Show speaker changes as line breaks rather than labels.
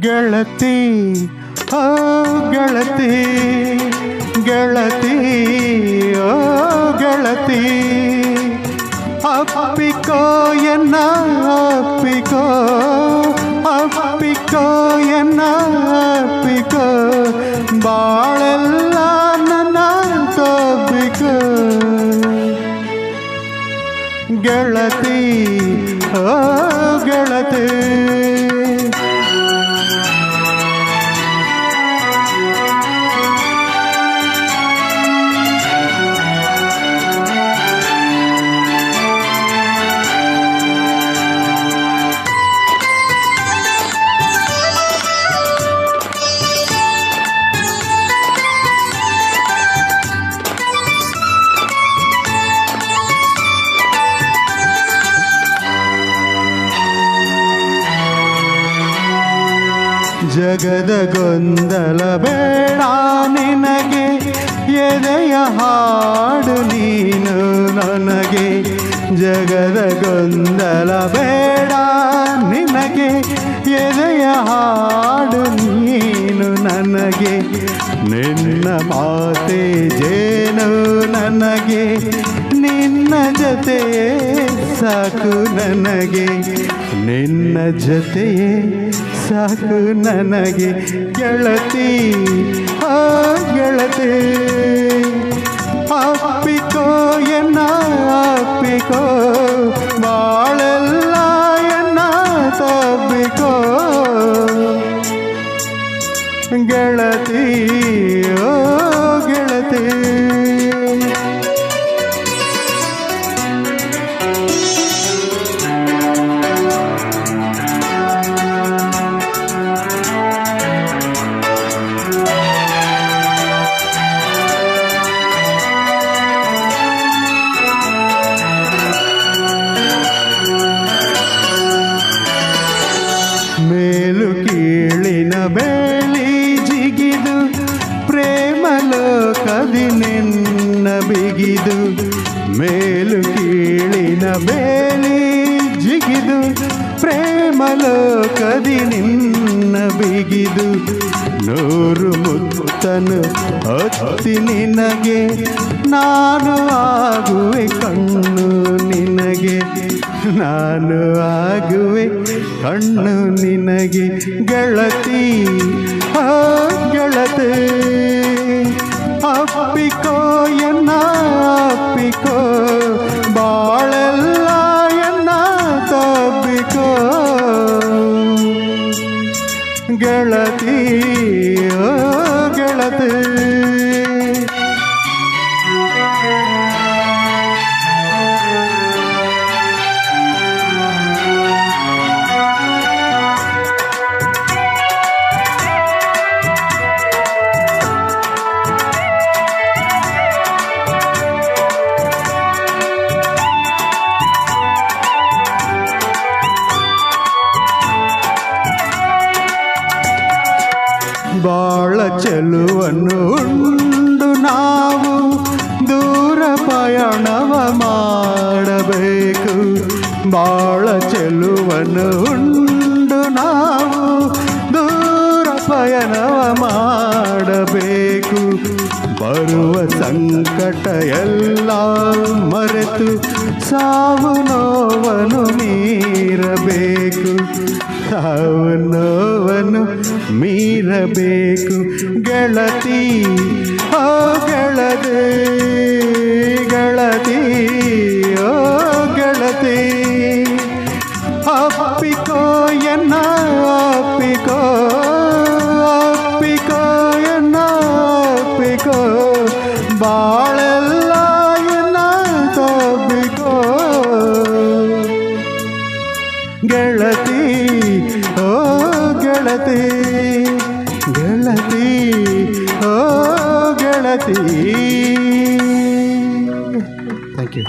ಗೆಳತಿ ಓ ಗೆಳತಿ ಗೆಳತಿ ಓ ಗೆಳತಿ ಅಪ್ಪಿಕೋ ಎನ್ನ ಅಪ್ಪಿಕೋ ಅಪ್ಪಿಕೋ ಎನ್ನ ಅಪ್ಪಿಕೋ ಬಾಳೆಲ್ಲ ನನ್ನ ತಬ್ಬಿಕೋ ಗೆಳತಿ ಓ ಗೆಳತಿ ಜಗದ ಗೊಂದಲ ಬೇಡ ನಿನಗೆ ಎದೆಯ ಹಾಡು ನೀನು ನನಗೆ ಜಗದ ಗೊಂದಲ ಬೇಡ ನಿನಗೆ ಎದೆಯ ಹಾಡು ನೀನು ನನಗೆ ನಿನ್ನ ಮಾತೆ ಜೇನು ನನಗೆ ನಿನ್ನ ಜೊತೆಯೇ ಸಾಕು ನನಗೆ ನಿನ್ನ ಜೊತೆಯೇ ಸಾಕು ನನಗೆ ಗೆಳತಿ ಆ ಗೆಳತಿ ಅಪ್ಪಿಕೋ ಎನ್ನ ಅಪ್ಪಿಕೋ ಬಾಳೆಲ್ಲ ಎನ್ನ ತಬ್ಬಿಕೋ ಗೆಳತಿ ಓ ಗೆಳತಿ ಮೇಲು ಕೀಳಿನ ಬೇಳಿ ಜಿಗಿದು ಪ್ರೇಮ ಲೋಕದಿ ನಿನ್ನ ಬಿಗಿದು ಮೇಲು ಕೀಳಿನ ಬೇಳಿ ಜಿಗಿದು ಪ್ರೇಮ ಲೋಕದಿ ನಿನ್ನ ಬಿಗಿದು ನೂರು ಮುತ್ತನು ಹೊತ್ತಿ ನಿನಗೆ ನಾನು ಆಗುವೆ ಕಣ್ಣು ನಿನಗೆ ನಾನು ಆಗುವೆ ಕಣ್ಣು ನಿನಗೆ ಗೆಳತಿ ಆ ಗೆಳತಿ ಅಪ್ಪಿಕೋ ಎನ್ನ ಅಪ್ಪಿಕೋ ಬಾಳೆಲ್ಲ ಎನ್ನ ತಬ್ಬಿಕೋ ಗೆಳತಿ ಓ ಗೆಳತಿ ಬಾಳ ಚೆಲುವನ್ನು ಉಂಡು ನಾವು ದೂರ ಪಯಣವ ಮಾಡಬೇಕು ಬಾಳ ಚೆಲುವನ್ನು ಉಂಡು ನಾವು ದೂರ ಪಯಣವ ಮಾಡಬೇಕು ಬರುವ ಸಂಕಟ ಎಲ್ಲ ಮರೆತು ಸಾವು ನೋವನ್ನು ಮೀರಬೇಕು ಸಾವು ನೋವನ್ನು ಮೀರಬೇಕು ಗೆಳತಿ ಓ ಗೆಳತಿ ಗೆಳತಿ ಓ ಗೆಳತಿ ಅಪ್ಪಿಕೋ ಎನ್ನ ಅಪ್ಪಿಕೋ ಅಪ್ಪಿಕೋ ಎನ್ನ ಅಪ್ಪಿಕೋ ಬಾಳೆಲ್ಲ ಎನ್ನ ತಬ್ಬಿಕೋ ಗೆಳತಿ ಓ ಗೆಳತಿ ಗೆಳತಿ ಓ ಗೆಳತಿ ಥ್ಯಾಂಕ್ ಯು